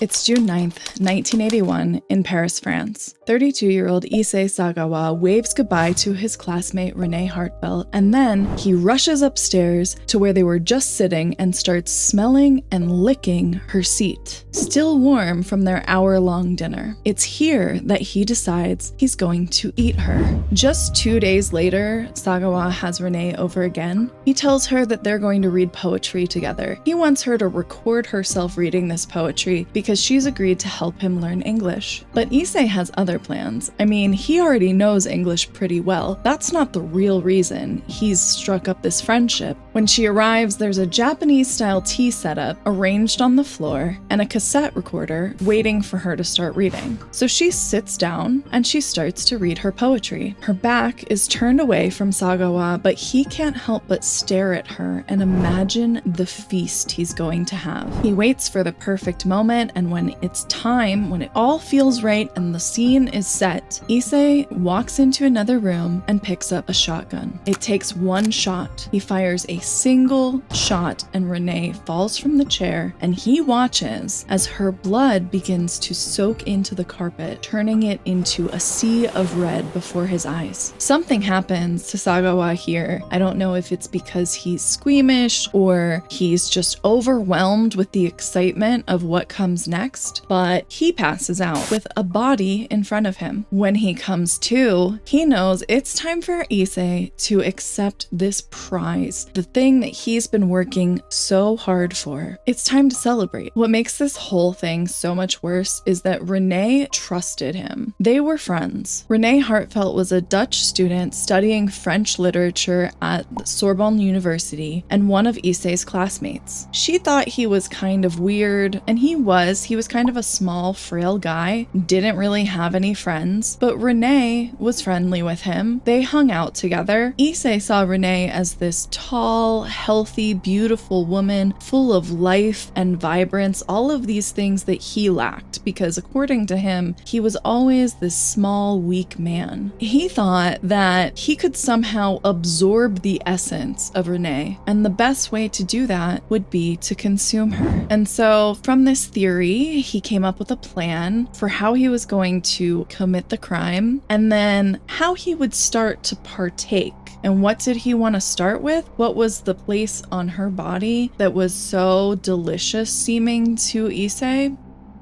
It's June 9th, 1981, in Paris, France. 32-year-old Issei Sagawa waves goodbye to his classmate Renee Hartfelt, and then he rushes upstairs to where they were just sitting and starts smelling and licking her seat, still warm from their hour-long dinner. It's here that he decides he's going to eat her. Just 2 days later, Sagawa has Renee over again. He tells her that they're going to read poetry together. He wants her to record herself reading this poetry because she's agreed to help him learn English. But Issei has other plans. I mean, he already knows English pretty well. That's not the real reason he's struck up this friendship. When she arrives, there's a Japanese-style tea setup arranged on the floor and a cassette recorder waiting for her to start reading. So she sits down and she starts to read her poetry. Her back is turned away from Sagawa, but he can't help but stare at her and imagine the feast he's going to have. He waits for the perfect moment, and when it's time, when it all feels right and the scene is set, Issei walks into another room and picks up a shotgun. It takes one shot. He fires a single shot and Renee falls from the chair, and he watches as her blood begins to soak into the carpet, turning it into a sea of red before his eyes. Something happens to Sagawa here. I don't know if it's because he's squeamish or he's just overwhelmed with the excitement of what comes next, but he passes out with a body in front of him. When he comes to, he knows it's time for Issei to accept this prize, the thing that he's been working so hard for. It's time to celebrate. What makes this whole thing so much worse is that Renee trusted him. They were friends. Renee Hartfelt was a Dutch student studying French literature at Sorbonne University and one of Issei's classmates. She thought he was kind of weird, and he was kind of a small, frail guy, didn't really have any friends, but Renee was friendly with him. They hung out together. Issei saw Renee as this tall, healthy, beautiful woman, full of life and vibrance, all of these things that he lacked, because according to him, he was always this small, weak man. He thought that he could somehow absorb the essence of Renee, and the best way to do that would be to consume her. And so from this theory, he came up with a plan for how he was going to commit the crime, and then how he would start to partake. And what did he want to start with? What was the place on her body that was so delicious seeming to Issei?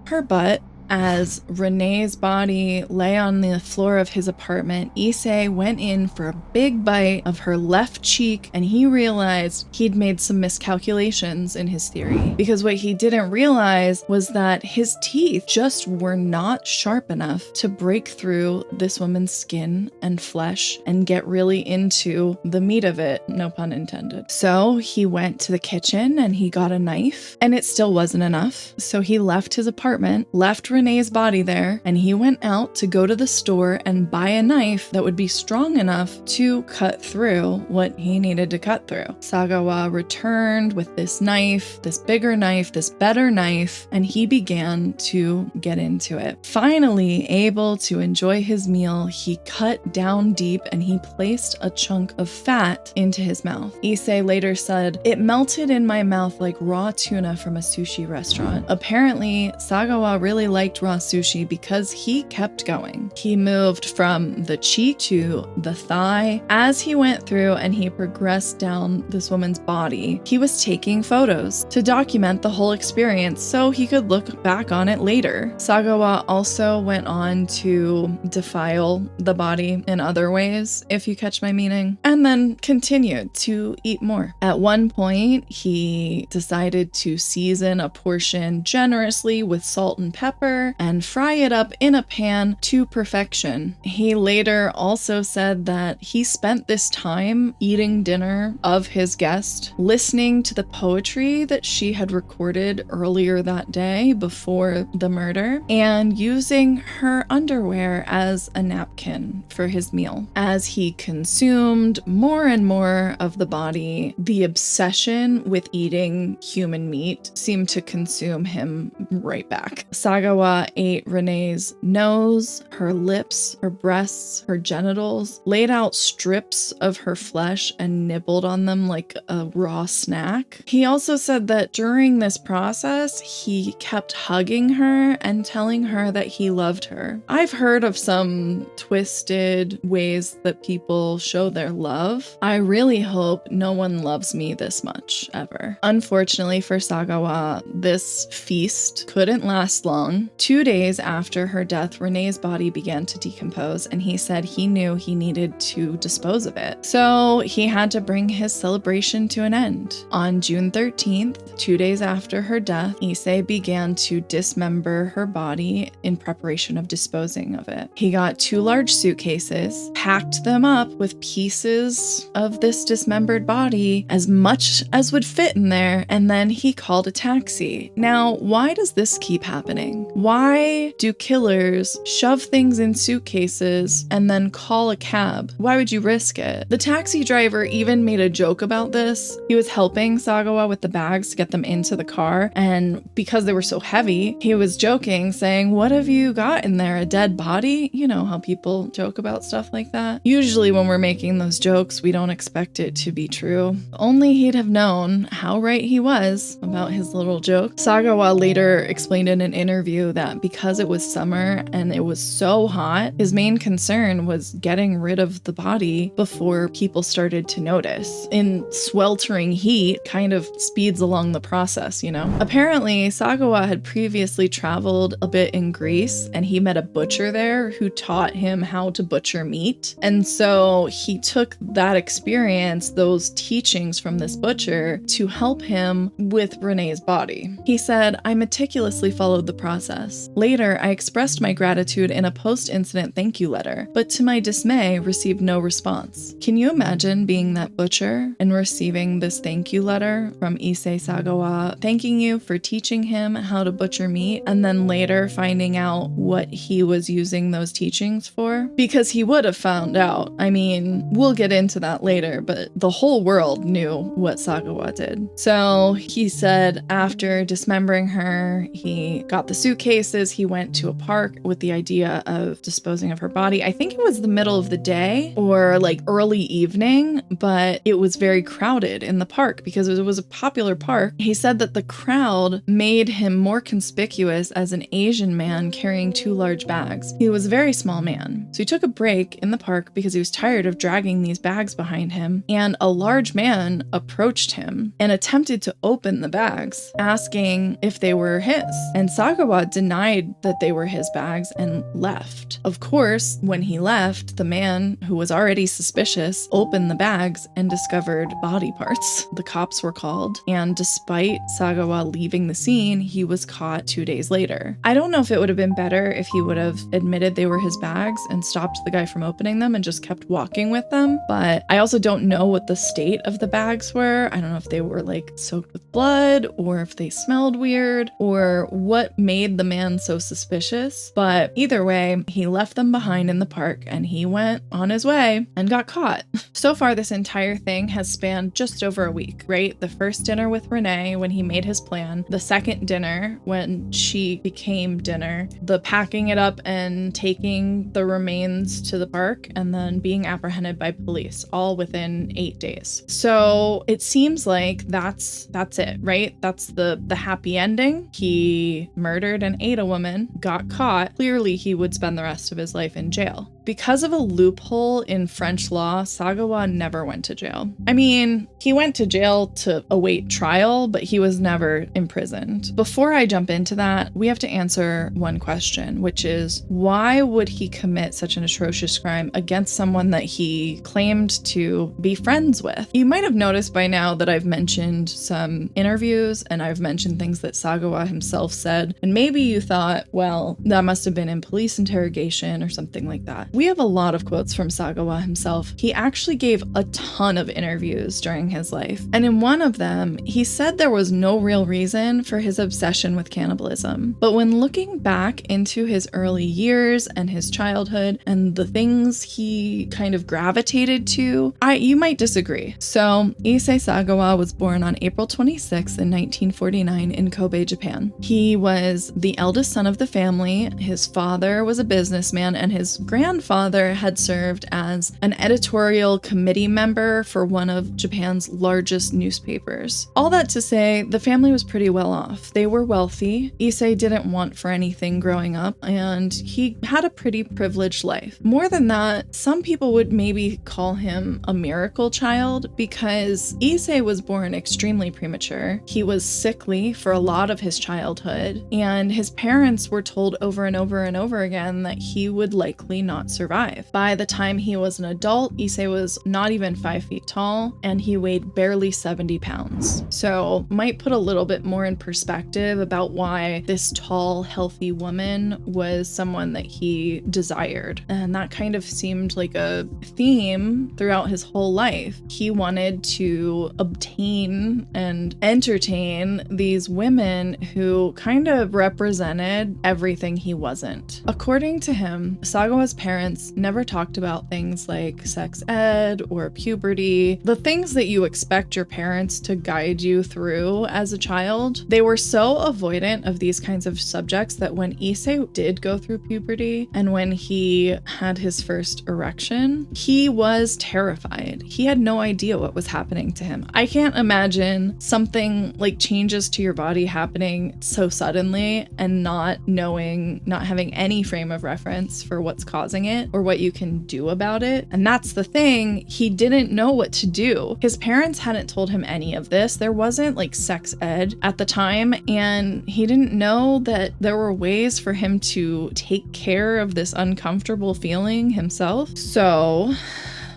Her butt. As Renee's body lay on the floor of his apartment, Issei went in for a big bite of her left cheek, and he realized he'd made some miscalculations in his theory. Because what he didn't realize was that his teeth just were not sharp enough to break through this woman's skin and flesh and get really into the meat of it, no pun intended. So he went to the kitchen and he got a knife, and it still wasn't enough. So he left his apartment, left Renee's body there, and he went out to go to the store and buy a knife that would be strong enough to cut through what he needed to cut through. Sagawa returned with this knife, this bigger knife, this better knife, and he began to get into it. Finally able to enjoy his meal, he cut down deep and he placed a chunk of fat into his mouth. Issei later said, "It melted in my mouth like raw tuna from a sushi restaurant." Apparently, Sagawa really liked raw sushi because he kept going. He moved from the cheek to the thigh. As he went through and he progressed down this woman's body, he was taking photos to document the whole experience so he could look back on it later. Sagawa also went on to defile the body in other ways, if you catch my meaning, and then continued to eat more. At one point, he decided to season a portion generously with salt and pepper and fry it up in a pan to perfection. He later also said that he spent this time eating dinner of his guest, listening to the poetry that she had recorded earlier that day before the murder, and using her underwear as a napkin for his meal. As he consumed more and more of the body, the obsession with eating human meat seemed to consume him right back. Sagawa Sagawa ate Renee's nose, her lips, her breasts, her genitals, laid out strips of her flesh and nibbled on them like a raw snack. He also said that during this process, he kept hugging her and telling her that he loved her. I've heard of some twisted ways that people show their love. I really hope no one loves me this much ever. Unfortunately for Sagawa, this feast couldn't last long. 2 days after her death, Renee's body began to decompose, and he said he knew he needed to dispose of it. So he had to bring his celebration to an end. On June 13th, 2 days after her death, Issei began to dismember her body in preparation of disposing of it. He got 2 large suitcases, packed them up with pieces of this dismembered body, as much as would fit in there, and then he called a taxi. Now, why does this keep happening? Why do killers shove things in suitcases and then call a cab? Why would you risk it? The taxi driver even made a joke about this. He was helping Sagawa with the bags to get them into the car, and because they were so heavy, he was joking, saying, "What have you got in there? A dead body?" You know how people joke about stuff like that. Usually when we're making those jokes, we don't expect it to be true. Only he'd have known how right he was about his little joke. Sagawa later explained in an interview that because it was summer and it was so hot, his main concern was getting rid of the body before people started to notice. In sweltering heat, kind of speeds along the process, you know? Apparently, Sagawa had previously traveled a bit in Greece, and he met a butcher there who taught him how to butcher meat. And so he took that experience, those teachings from this butcher, to help him with Renee's body. He said, "I meticulously followed the process. Later, I expressed my gratitude in a post-incident thank you letter, but to my dismay, received no response." Can you imagine being that butcher and receiving this thank you letter from Issei Sagawa, thanking you for teaching him how to butcher meat, and then later finding out what he was using those teachings for? Because he would have found out. I mean, we'll get into that later, but the whole world knew what Sagawa did. So he said after dismembering her, he got the suitcases, he went to a park with the idea of disposing of her body. I think it was the middle of the day or like early evening, but it was very crowded in the park because it was a popular park. He said that the crowd made him more conspicuous as an Asian man carrying 2 large bags. He was a very small man. So he took a break in the park because he was tired of dragging these bags behind him, and a large man approached him and attempted to open the bags, asking if they were his. And Sagawa denied that they were his bags and left. Of course, when he left, the man, who was already suspicious, opened the bags and discovered body parts. The cops were called, and despite Sagawa leaving the scene, he was caught 2 days later. I don't know if it would have been better if he would have admitted they were his bags and stopped the guy from opening them and just kept walking with them, but I also don't know what the state of the bags were. I don't know if they were like soaked with blood or if they smelled weird or what made the man so suspicious, but either way, he left them behind in the park and he went on his way and got caught. So far, this entire thing has spanned just over a week, right? The first dinner with Renee when he made his plan, the second dinner when she became dinner, the packing it up and taking the remains to the park, and then being apprehended by police, all within 8 days. So it seems like that's it, right? That's the happy ending. He murdered and ate a woman, got caught. Clearly, he would spend the rest of his life in jail. Because of a loophole in French law, Sagawa never went to jail. I mean, he went to jail to await trial, but he was never imprisoned. Before I jump into that, we have to answer one question, which is, why would he commit such an atrocious crime against someone that he claimed to be friends with? You might have noticed by now that I've mentioned some interviews and I've mentioned things that Sagawa himself said, and maybe you thought, well, that must have been in police interrogation or something like that. We have a lot of quotes from Sagawa himself. He actually gave a ton of interviews during his life. And in one of them, he said there was no real reason for his obsession with cannibalism. But when looking back into his early years and his childhood and the things he kind of gravitated to, you might disagree. So Issei Sagawa was born on April 26 in 1949 in Kobe, Japan. He was the eldest son of the family. His father was a businessman, and his grandfather had served as an editorial committee member for one of Japan's largest newspapers. All that to say, the family was pretty well off. They were wealthy. Issei didn't want for anything growing up, and he had a pretty privileged life. More than that, some people would maybe call him a miracle child because Issei was born extremely premature. He was sickly for a lot of his childhood, and his parents were told over and over and over again that he would likely not survive. By the time he was an adult, Issei was not even 5 feet tall, and he weighed barely 70 pounds. So might put a little bit more in perspective about why this tall, healthy woman was someone that he desired. And that kind of seemed like a theme throughout his whole life. He wanted to obtain and entertain these women who kind of represented everything he wasn't. According to him, Sagawa's parents never talked about things like sex ed or puberty, the things that you expect your parents to guide you through as a child. They were so avoidant of these kinds of subjects that when Issei did go through puberty and when he had his first erection, he was terrified. He had no idea what was happening to him. I can't imagine something like changes to your body happening so suddenly and not having any frame of reference for what's causing it or what you can do about it. And that's the thing, he didn't know what to do. His parents hadn't told him any of this. There wasn't like sex ed at the time, and he didn't know that there were ways for him to take care of this uncomfortable feeling himself. So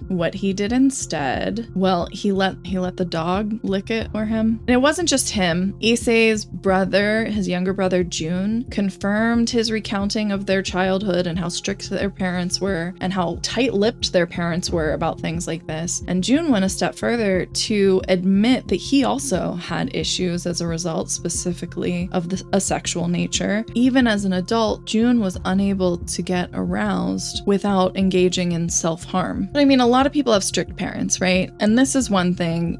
what he did instead, well, he let the dog lick it for him. And it wasn't just him. Issei's brother, his younger brother Jun, confirmed his recounting of their childhood and how strict their parents were and how tight-lipped their parents were about things like this. And Jun went a step further to admit that he also had issues as a result, specifically of a sexual nature. Even as an adult, Jun was unable to get aroused without engaging in self-harm. But I mean, a lot of people have strict parents, right? And this is one thing,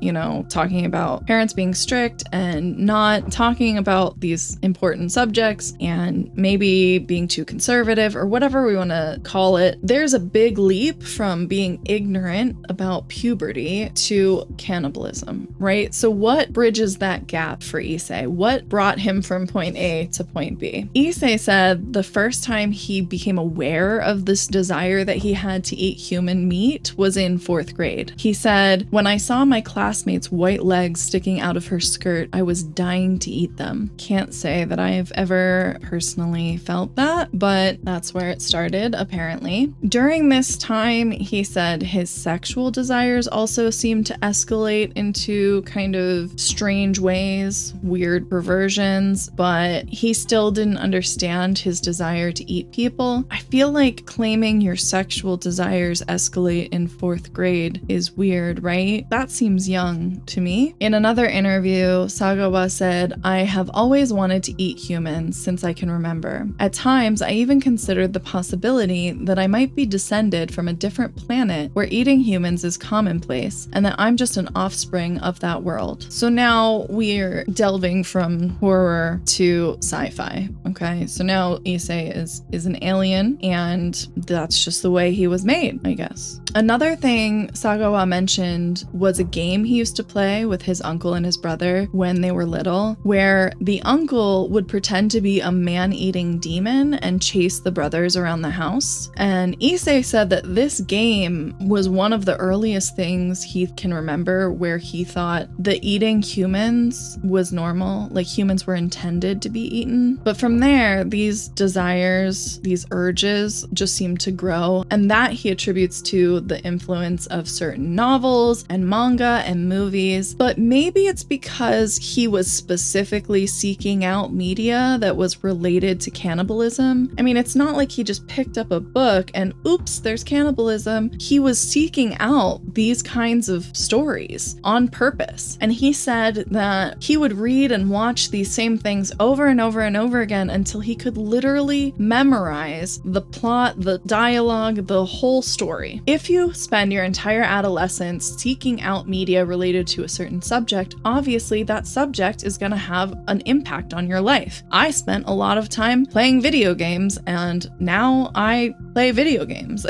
talking about parents being strict and not talking about these important subjects and maybe being too conservative or whatever we want to call it. There's a big leap from being ignorant about puberty to cannibalism, right? So what bridges that gap for Issei? What brought him from point A to point B? Issei said the first time he became aware of this desire that he had to eat human meat was in 4th grade. He said, "When I saw my classmate's white legs sticking out of her skirt, I was dying to eat them." Can't say that I've ever personally felt that, but that's where it started, apparently. During this time, he said his sexual desires also seemed to escalate into kind of strange ways, weird perversions, but he still didn't understand his desire to eat people. I feel like claiming your sexual desires escalate in 4th grade is weird, right? That seems young to me. In another interview, Sagawa said, "I have always wanted to eat humans since I can remember. At times, I even considered the possibility that I might be descended from a different planet where eating humans is commonplace and that I'm just an offspring of that world." So now we're delving from horror to sci-fi, okay? So now Issei is an alien, and that's just the way he was made, I guess. Another thing Sagawa mentioned was a game he used to play with his uncle and his brother when they were little, where the uncle would pretend to be a man-eating demon and chase the brothers around the house. And Issei said that this game was one of the earliest things he can remember where he thought that eating humans was normal, like humans were intended to be eaten. But from there, these desires, these urges just seemed to grow, and that he attributes to the influence of certain novels and manga and movies, but maybe it's because he was specifically seeking out media that was related to cannibalism. I mean, it's not like he just picked up a book and oops, there's cannibalism. He was seeking out these kinds of stories on purpose. And he said that he would read and watch these same things over and over and over again until he could literally memorize the plot, the dialogue, the whole story. If you spend your entire adolescence seeking out media related to a certain subject, obviously that subject is going to have an impact on your life. I spent a lot of time playing video games, and now I play video games.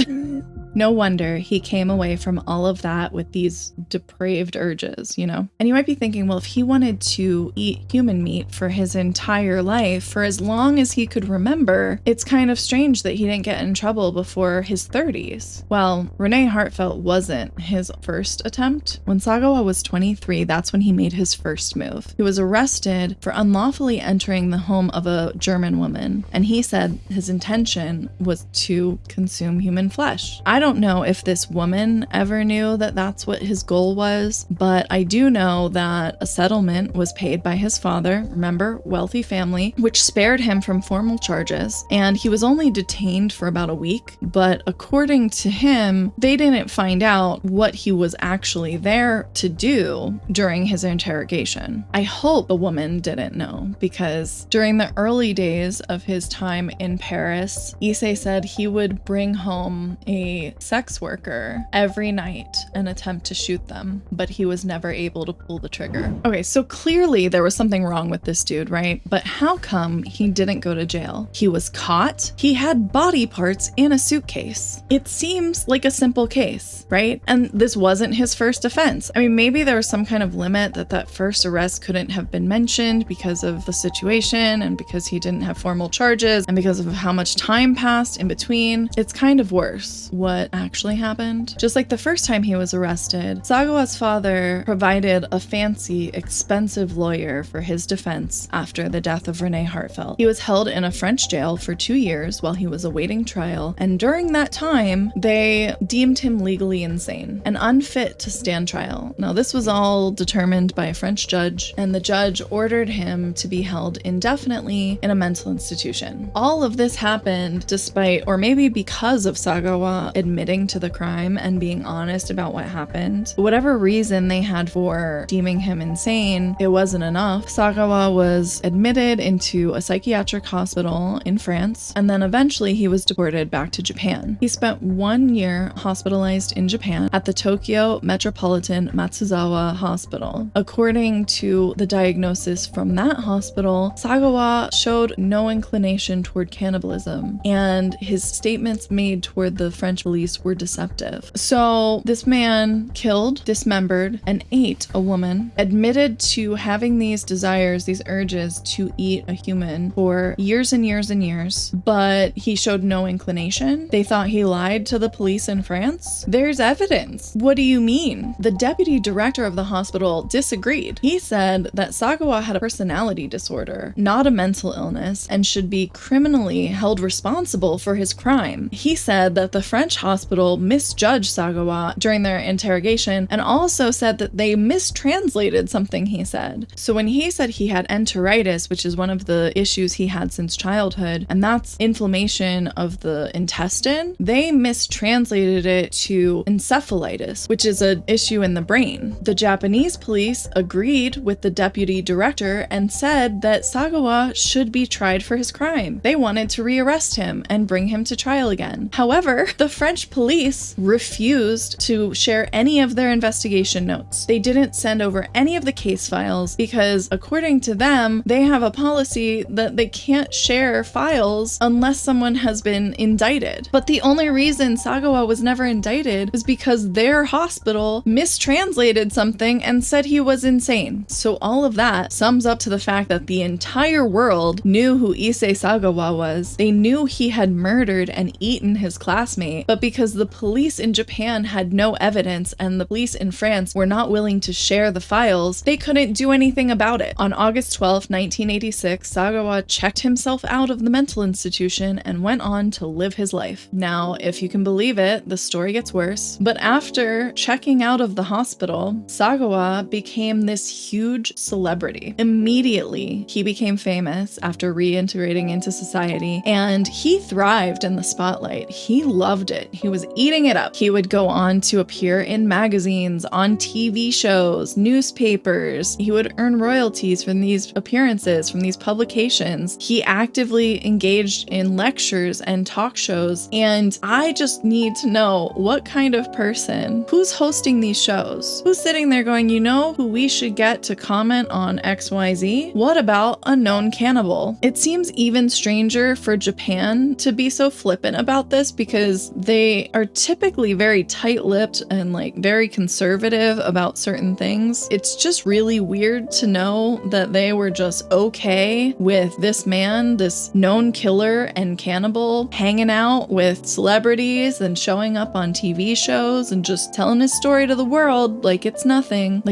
No wonder he came away from all of that with these depraved urges, you know? And you might be thinking, well, if he wanted to eat human meat for his entire life, for as long as he could remember, it's kind of strange that he didn't get in trouble before his 30s. Well, René Hartfelt wasn't his first attempt. When Sagawa was 23, that's when he made his first move. He was arrested for unlawfully entering the home of a German woman, and he said his intention was to consume human flesh. I don't know if this woman ever knew that that's what his goal was, but I do know that a settlement was paid by his father, remember, wealthy family, which spared him from formal charges, and he was only detained for about a week, but according to him, they didn't find out what he was actually there to do during his interrogation. I hope the woman didn't know, because during the early days of his time in Paris, Issei said he would bring home a sex worker every night and attempt to shoot them, but he was never able to pull the trigger. Okay, so clearly there was something wrong with this dude, right? But how come he didn't go to jail? He was caught. He had body parts in a suitcase. It seems like a simple case, right? And this wasn't his first offense. I mean, maybe there was some kind of limit that first arrest couldn't have been mentioned because of the situation and because he didn't have formal charges and because of how much time passed in between. It's kind of worse what actually happened. Just like the first time he was arrested, Sagawa's father provided a fancy, expensive lawyer for his defense after the death of René Hartfelt. He was held in a French jail for 2 years while he was awaiting trial, and during that time, they deemed him legally insane and unfit to stand trial. Now, this was all determined by a French judge, and the judge ordered him to be held indefinitely in a mental institution. All of this happened despite, or maybe because of Sagawa admitting to the crime and being honest about what happened. Whatever reason they had for deeming him insane, it wasn't enough. Sagawa was admitted into a psychiatric hospital in France, and then eventually he was deported back to Japan. He spent 1 year hospitalized in Japan at the Tokyo Metropolitan Matsuzawa Hospital. According to the diagnosis from that hospital, Sagawa showed no inclination toward cannibalism, and his statements made toward the French police were deceptive. So this man killed, dismembered, and ate a woman, admitted to having these desires, these urges to eat a human for years and years and years, but he showed no inclination. They thought he lied to the police in France. There's evidence. What do you mean? The deputy director of the hospital disagreed. He said that Sagawa had a personality disorder, not a mental illness, and should be criminally held responsible for his crime. He said that the French hospital misjudged Sagawa during their interrogation and also said that they mistranslated something he said. So when he said he had enteritis, which is one of the issues he had since childhood, and that's inflammation of the intestine, they mistranslated it to encephalitis, which is an issue in the brain. The Japanese police agreed with the deputy director and said that Sagawa should be tried for his crime. They wanted to rearrest him and bring him to trial again. However, the French police refused to share any of their investigation notes. They didn't send over any of the case files because, according to them, they have a policy that they can't share files unless someone has been indicted. But the only reason Sagawa was never indicted was because their hospital mistranslated something and said he was insane. So all of that sums up to the fact that the entire world knew who Issei Sagawa was. They knew he had murdered and eaten his classmate, but because the police in Japan had no evidence and the police in France were not willing to share the files, they couldn't do anything about it. On August 12, 1986, Sagawa checked himself out of the mental institution and went on to live his life. Now, if you can believe it, the story gets worse. But after checking out of the hospital, Sagawa became this huge celebrity. Immediately, he became famous after reintegrating into society, and he thrived in the spotlight. He loved it. He was eating it up. He would go on to appear in magazines, on TV shows, newspapers. He would earn royalties from these appearances, from these publications. He actively engaged in lectures and talk shows, and I just need to know what kind of person, who's hosting these shows? Who's sitting there going, you know who we should get to comment on XYZ? What about a known cannibal? It seems even stranger for Japan to be so flippant about this because they are typically very tight-lipped and like very conservative about certain things. It's just really weird to know that they were just okay with this man, this known killer and cannibal, hanging out with celebrities and showing up on TV shows and just telling his story to the world like it's nothing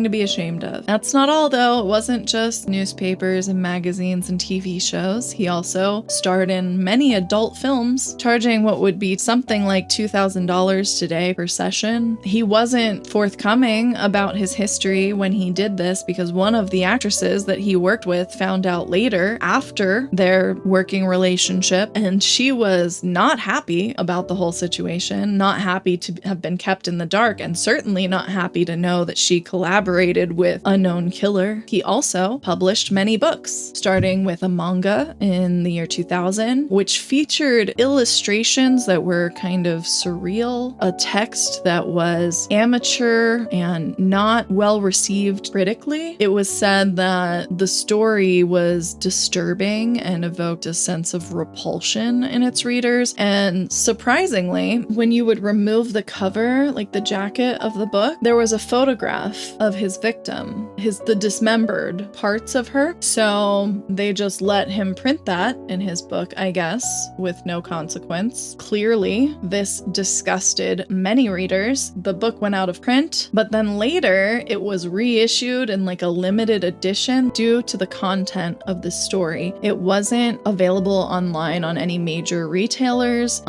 to be ashamed of. That's not all though. It wasn't just newspapers and magazines and TV shows. He also starred in many adult films, charging what would be something like $2,000 today per session. He wasn't forthcoming about his history when he did this because one of the actresses that he worked with found out later after their working relationship, and she was not happy about the whole situation, not happy to have been kept in the dark, and certainly not happy to know that she collaborated with a known killer. He also published many books, starting with a manga in the year 2000, which featured illustrations that were kind of surreal, a text that was amateur and not well received critically. It was said that the story was disturbing and evoked a sense of repulsion in its readers. And surprisingly, when you would remove the cover, like the jacket of the book, there was a photograph of his victim, the dismembered parts of her. So they just let him print that in his book, I guess, with no consequence. Clearly, this disgusted many readers. The book went out of print, but then later it was reissued in like a limited edition due to the content of the story. It wasn't available online on any major retailers,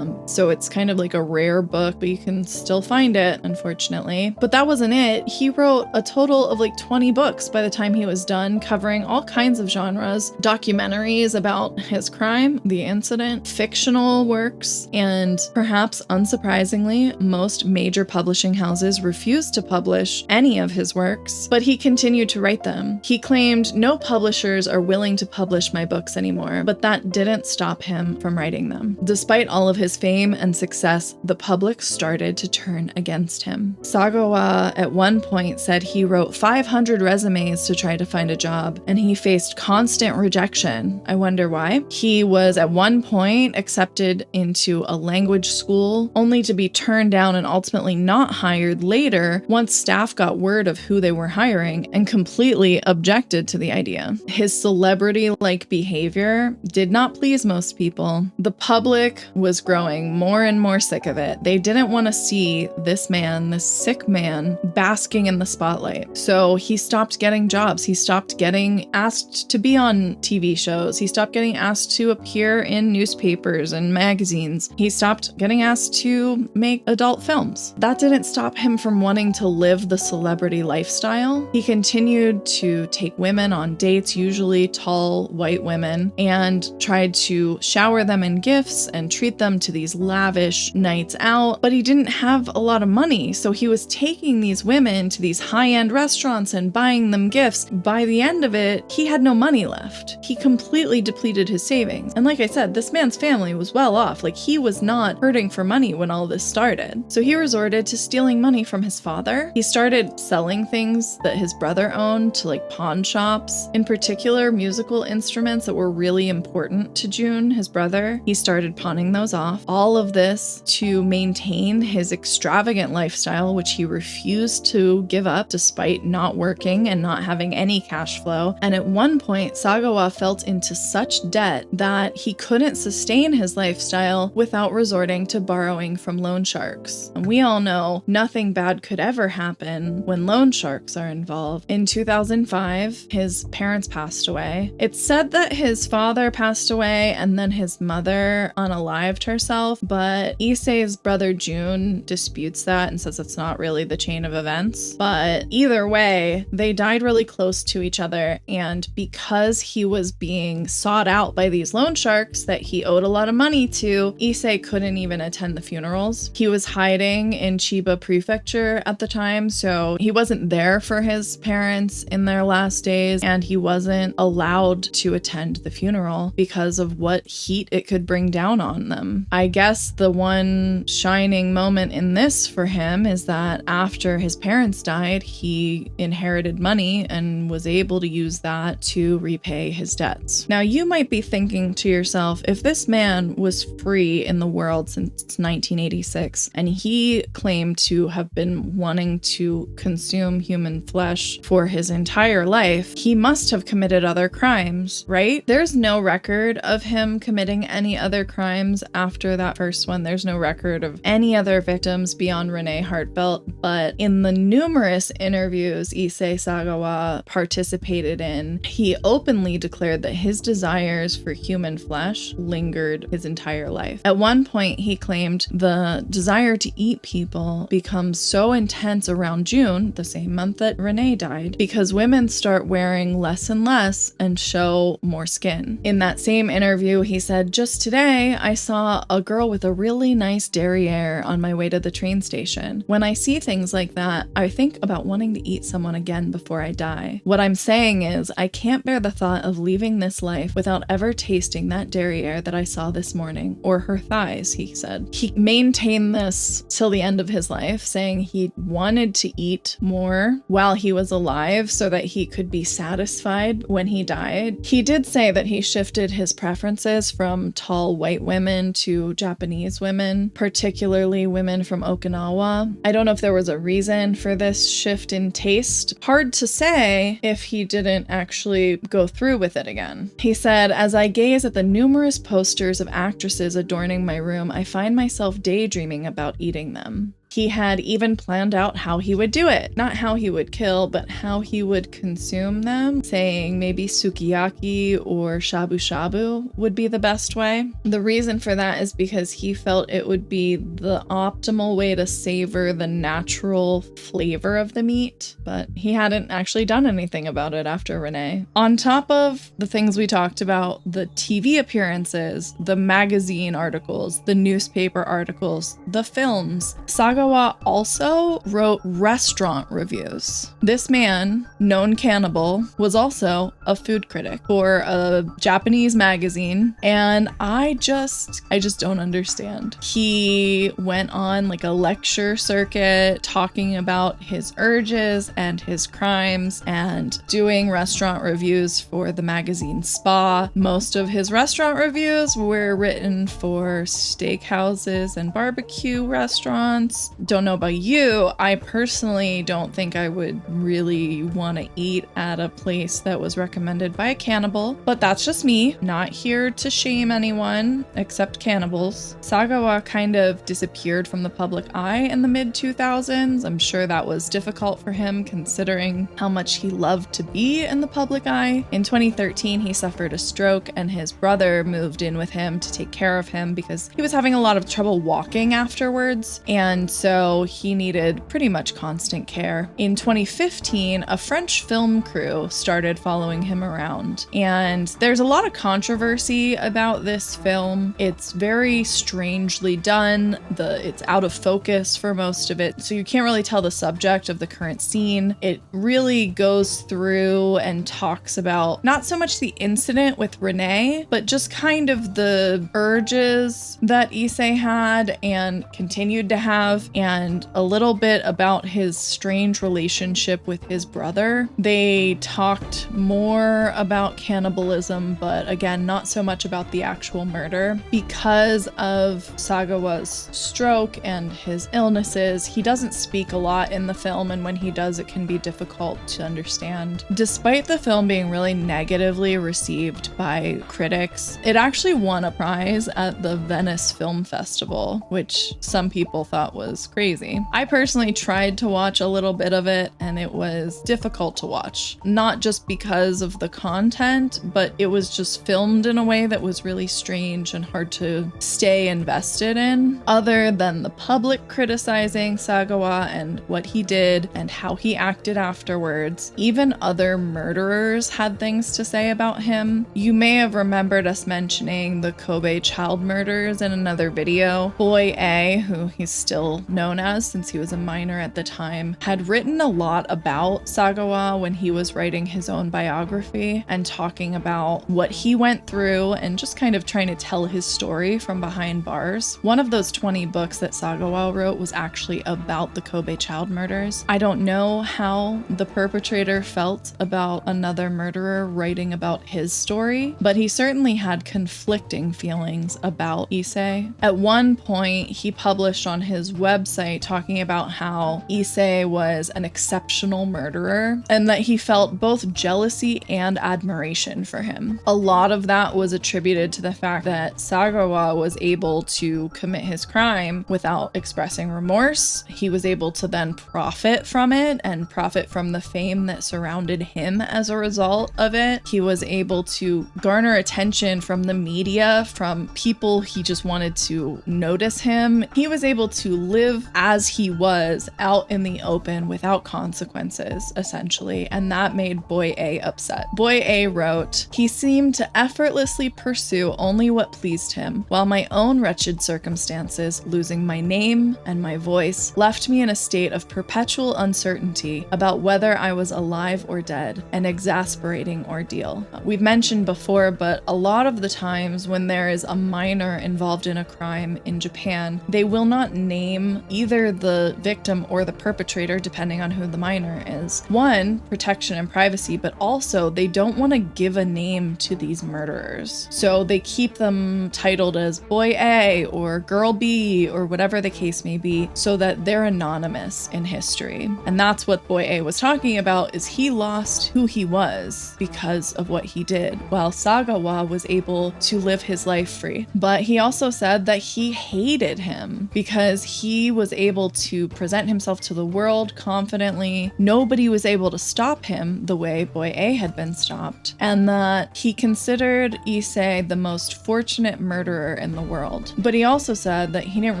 so it's kind of like a rare book, but you can still find it, unfortunately. But that wasn't it. He wrote a total of like 20 books by the time he was done, covering all kinds of genres, documentaries about his crime, the incident, fictional works, and perhaps unsurprisingly, most major publishing houses refused to publish any of his works, but he continued to write them. He claimed, no publishers are willing to publish my books anymore, but that didn't stop him from writing them. Despite all of his fame and success, the public started to turn against him. Sagawa at one point said he wrote 500 resumes to try to find a job, and he faced constant rejection. I wonder why. He was at one point accepted into a language school, only to be turned down and ultimately not hired later once staff got word of who they were hiring and completely objected to the idea. His celebrity-like behavior did not please most people. The public was growing more and more sick of it. They didn't want to see this man, this sick man, basking in the spotlight. So he stopped getting jobs. He stopped getting asked to be on TV shows. He stopped getting asked to appear in newspapers and magazines. He stopped getting asked to make adult films. That didn't stop him from wanting to live the celebrity lifestyle. He continued to take women on dates, usually tall white women, and tried to shower them in gifts and treat them to these lavish nights out. But he didn't have a lot of money, so he was taking these women to these high-end restaurants and buying them gifts. By the end of it, he had no money left. He completely depleted his savings. And like I said, this man's family was well off. Like, he was not hurting for money when all this started. So he resorted to stealing money from his father. He started selling things that his brother owned to like pawn shops, in particular musical instruments that were really important to Jun, his brother. He started pawning those off. All of this to maintain his extravagant lifestyle, which he refused to give up despite not working and not having any cash flow. And at one point, Sagawa felt into such debt that he couldn't sustain his lifestyle without resorting resorting to borrowing from loan sharks. And we all know nothing bad could ever happen when loan sharks are involved. In 2005, his parents passed away. It's said that his father passed away and then his mother unalived herself, but Issei's brother Jun disputes that and says it's not really the chain of events. But either way, they died really close to each other, and because he was being sought out by these loan sharks that he owed a lot of money to, Issei couldn't even attend the funerals. He was hiding in Chiba Prefecture at the time, so he wasn't there for his parents in their last days, and he wasn't allowed to attend the funeral because of what heat it could bring down on them. I guess the one shining moment in this for him is that after his parents died, he inherited money and was able to use that to repay his debts. Now, you might be thinking to yourself, if this man was free in the world since 1986, and he claimed to have been wanting to consume human flesh for his entire life, he must have committed other crimes, right? There's no record of him committing any other crimes after that first one. There's no record of any other victims beyond Renee Hartfelt, but in the numerous interviews Issei Sagawa participated in, he openly declared that his desires for human flesh lingered his entire life. At one point, he claimed the desire to eat people becomes so intense around June, the same month that Renee died, because women start wearing less and less and show more skin. In that same interview, he said, "Just today, I saw a girl with a really nice derriere on my way to the train station. When I see things like that, I think about wanting to eat someone again before I die. What I'm saying is, I can't bear the thought of leaving this life without ever tasting that derriere that I saw this morning, or her thighs," he said. He maintained this till the end of his life, saying he wanted to eat more while he was alive so that he could be satisfied when he died. He did say that he shifted his preferences from tall white women to Japanese women, particularly women from Okinawa. I don't know if there was a reason for this shift in taste. Hard to say if he didn't actually go through with it again. He said, "As I gaze at the numerous posters of actresses adorning my room, I find myself daydreaming about eating them." He had even planned out how he would do it. Not how he would kill, but how he would consume them, saying maybe sukiyaki or shabu shabu would be the best way. The reason for that is because he felt it would be the optimal way to savor the natural flavor of the meat, but he hadn't actually done anything about it after Renee. On top of the things we talked about, the TV appearances, the magazine articles, the newspaper articles, the films, Sagawa also wrote restaurant reviews. This man, known cannibal, was also a food critic for a Japanese magazine, and I just don't understand. He went on like a lecture circuit talking about his urges and his crimes and doing restaurant reviews for the magazine Spa. Most of his restaurant reviews were written for steakhouses and barbecue restaurants. Don't know about you, I personally don't think I would really want to eat at a place that was recommended by a cannibal, but that's just me. Not here to shame anyone except cannibals. Sagawa kind of disappeared from the public eye in the mid-2000s. I'm sure that was difficult for him considering how much he loved to be in the public eye. In 2013, he suffered a stroke and his brother moved in with him to take care of him because he was having a lot of trouble walking afterwards, and so he needed pretty much constant care. In 2015, a French film crew started following him around, and there's a lot of controversy about this film. It's very strangely done. It's out of focus for most of it, so you can't really tell the subject of the current scene. It really goes through and talks about not so much the incident with Renee, but just kind of the urges that Issei had and continued to have life and a little bit about his strange relationship with his brother. They talked more about cannibalism, but again, not so much about the actual murder. Because of Sagawa's stroke and his illnesses, he doesn't speak a lot in the film, and when he does, it can be difficult to understand. Despite the film being really negatively received by critics, it actually won a prize at the Venice Film Festival, which some people thought was crazy. I personally tried to watch a little bit of it, and it was difficult to watch. Not just because of the content, but it was just filmed in a way that was really strange and hard to stay invested in. Other than the public criticizing Sagawa and what he did and how he acted afterwards, even other murderers had things to say about him. You may have remembered us mentioning the Kobe child murders in another video. Boy A, who he's still known as since he was a minor at the time, had written a lot about Sagawa when he was writing his own biography and talking about what he went through and just kind of trying to tell his story from behind bars. One of those 20 books that Sagawa wrote was actually about the Kobe child murders. I don't know how the perpetrator felt about another murderer writing about his story, but he certainly had conflicting feelings about Issei. At one point, he published on his website talking about how Issei was an exceptional murderer and that he felt both jealousy and admiration for him. A lot of that was attributed to the fact that Sagawa was able to commit his crime without expressing remorse. He was able to then profit from it and profit from the fame that surrounded him as a result of it. He was able to garner attention from the media, from people he just wanted to notice him. He was able to live as he was out in the open without consequences, essentially, and that made Boy A upset. Boy A wrote, "He seemed to effortlessly pursue only what pleased him, while my own wretched circumstances, losing my name and my voice, left me in a state of perpetual uncertainty about whether I was alive or dead, an exasperating ordeal." We've mentioned before, but a lot of the times when there is a minor involved in a crime in Japan, they will not name either the victim or the perpetrator, depending on who the minor is. One, protection and privacy, but also they don't want to give a name to these murderers. So they keep them titled as Boy A or Girl B or whatever the case may be, so that they're anonymous in history. And that's what Boy A was talking about, is he lost who he was because of what he did, while Sagawa was able to live his life free. But he also said that he hated him because he was able to present himself to the world confidently. Nobody was able to stop him the way Boy A had been stopped, and that he considered Issei the most fortunate murderer in the world. But he also said that he didn't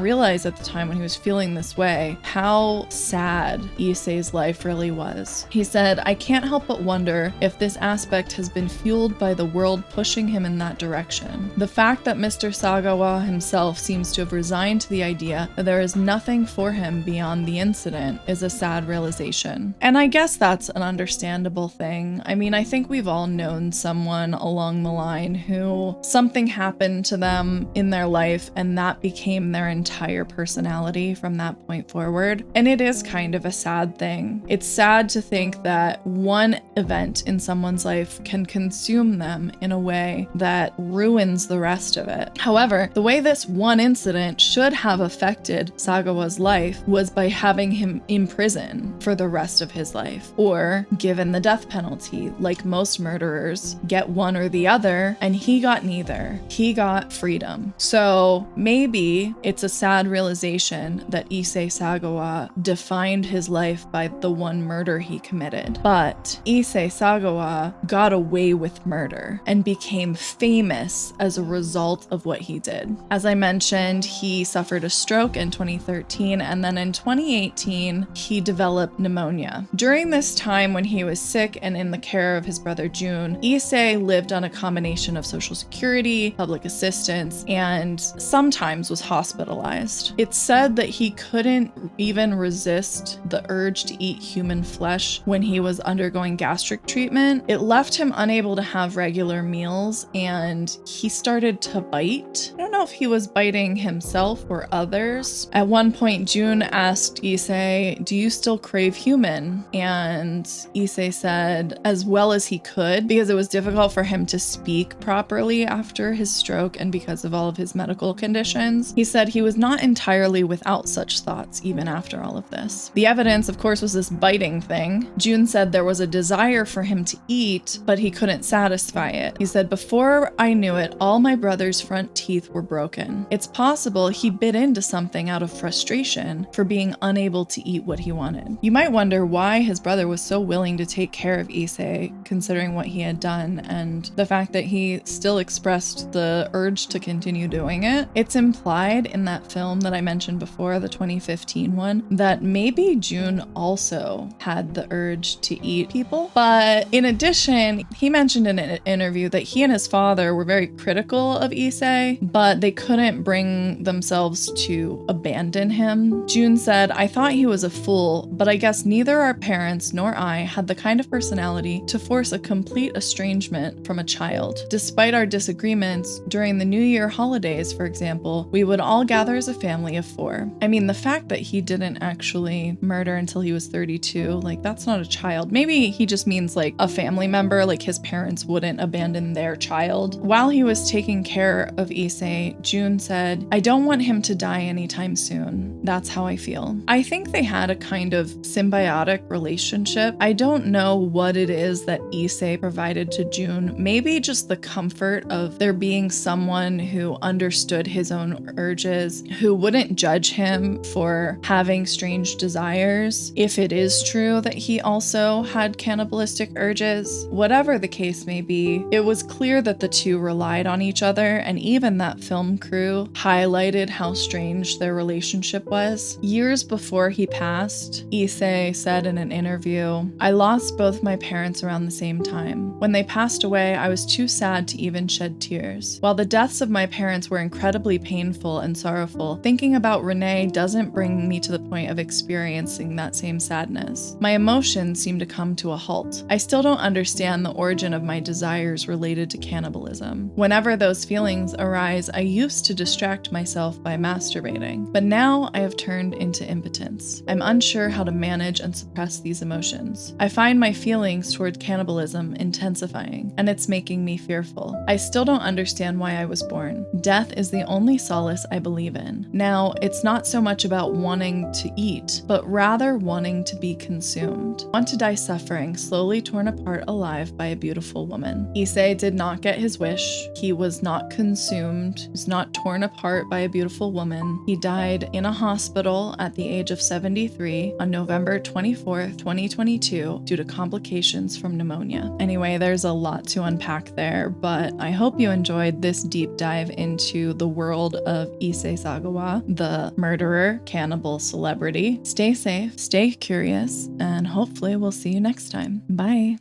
realize at the time when he was feeling this way how sad Issei's life really was. He said, "I can't help but wonder if this aspect has been fueled by the world pushing him in that direction. The fact that Mr. Sagawa himself seems to have resigned to the idea that there is nothing for him beyond the incident is a sad realization." And I guess that's an understandable thing. I mean, I think we've all known someone along the line who something happened to them in their life and that became their entire personality from that point forward. And it is kind of a sad thing. It's sad to think that one event in someone's life can consume them in a way that ruins the rest of it. However, the way this one incident should have affected Sagawa's life was by having him in prison for the rest of his life, or given the death penalty. Like most murderers get one or the other, and he got neither. He got freedom. So maybe it's a sad realization that Issei Sagawa defined his life by the one murder he committed. But Issei Sagawa got away with murder and became famous as a result of what he did. As I mentioned, he suffered a stroke in 2013, and then in 2018, he developed pneumonia. During this time when he was sick and in the care of his brother Jun, Issei lived on a combination of Social Security, public assistance, and sometimes was hospitalized. It's said that he couldn't even resist the urge to eat human flesh when he was undergoing gastric treatment. It left him unable to have regular meals, and he started to bite. I don't know if he was biting himself or others. At one point, Jun asked Issei, "Do you still crave human?" And Issei said, as well as he could, because it was difficult for him to speak properly after his stroke and because of all of his medical conditions. He said he was not entirely without such thoughts even after all of this. The evidence, of course, was this biting thing. Jun said there was a desire for him to eat, but he couldn't satisfy it. He said, "Before I knew it, all my brother's front teeth were broken." It's possible he bit into something out of frustration for being unable to eat what he wanted. You might wonder why his brother was so willing to take care of Issei, considering what he had done and the fact that he still expressed the urge to continue doing it. It's implied in that film that I mentioned before, the 2015 one, that maybe Jun also had the urge to eat people. But in addition, he mentioned in an interview that he and his father were very critical of Issei, but they couldn't bring themselves to abandon him. Jun said, "I thought he was a fool, but I guess neither our parents nor I had the kind of personality to force a complete estrangement from a child. Despite our disagreements, during the New Year holidays, for example, we would all gather as a family of 4. I mean, the fact that he didn't actually murder until he was 32, like, that's not a child. Maybe he just means like a family member, like his parents wouldn't abandon their child." While he was taking care of Issei, Jun said, "I don't want him to die anytime soon. That's how I feel." I think they had a kind of symbiotic relationship. I don't know what it is that Issei provided to Jun. Maybe just the comfort of there being someone who understood his own urges, who wouldn't judge him for having strange desires. If it is true that he also had cannibalistic urges, whatever the case may be, it was clear that the two relied on each other, and even that film crew highlighted how strange their relationship was. Years before he passed, Issei said in an interview, "I lost both my parents around the same time. When they passed away, I was too sad to even shed tears. While the deaths of my parents were incredibly painful and sorrowful, thinking about Renee doesn't bring me to the point of experiencing that same sadness. My emotions seem to come to a halt. I still don't understand the origin of my desires related to cannibalism. Whenever those feelings arise, I used to distract myself by masturbating, but now I have turned into impotence. I'm unsure how to manage and suppress these emotions. I find my feelings toward cannibalism intensifying, and it's making me fearful. I still don't understand why I was born. Death is the only solace I believe in. Now, it's not so much about wanting to eat, but rather wanting to be consumed. I want to die suffering, slowly torn apart alive by a beautiful woman." Issei did not get his wish. He was not consumed. He was not torn apart by a beautiful woman. He died in a hospital at the age of 73 on November 24th, 2022, due to complications from pneumonia. Anyway, there's a lot to unpack there, but I hope you enjoyed this deep dive into the world of Issei Sagawa, the murderer, cannibal celebrity. Stay safe, stay curious, and hopefully we'll see you next time. Bye.